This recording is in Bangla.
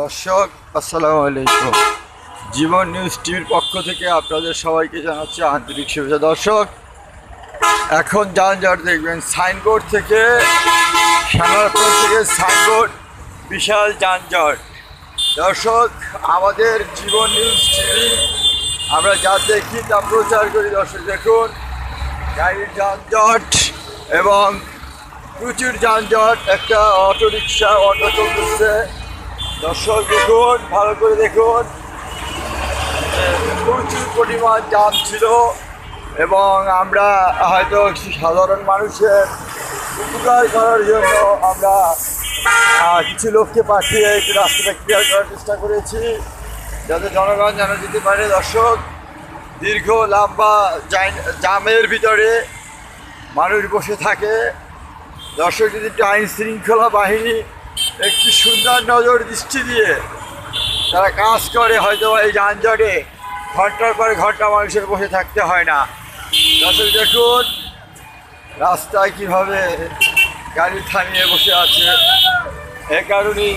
দর্শক আসসালামু আলাইকুম। জীবন নিউজ টিভির পক্ষ থেকে আপনাদের সবাইকে জানাচ্ছি আন্তরিক শুভেচ্ছা। দর্শক, এখন যানজট দেখবেন সাইনবোর্ড থেকে, শ্যামলাপুর থেকে সাইনবোর্ড, বিশাল যানজট। দর্শক, আমাদের জীবন নিউজ টিভি আমরা যা দেখি তা প্রচার করি। দর্শক দেখুন, গাড়ির যানজট এবং প্রচুর যানজট। একটা অটোরিকশা অটো চলতেছে। দর্শক দেখুন, ভালো করে দেখুন, প্রচুর পরিমাণ জাম ছিল এবং আমরা হয়তো সাধারণ মানুষের উপকার করার জন্য আমরা কিছু লোককে পাঠিয়ে একটু রাস্তাটা ক্লিয়ার করার চেষ্টা করেছি, যাতে জনগণ জানা যেতে পারে। দর্শক, দীর্ঘ লম্বা জামের ভিতরে মানুষ বসে থাকে। দর্শক, যদি একটু আইন শৃঙ্খলা বাহিনী একটু সুন্দর নজর দৃষ্টি দিয়ে তারা কাজ করে, হয়তো এই যানজটে ঘন্টার পর ঘন্টা মানুষের বসে থাকতে হয় না। দর্শক দেখুন, রাস্তায় কীভাবে গাড়ি থামিয়ে বসে আছে। এ কারণেই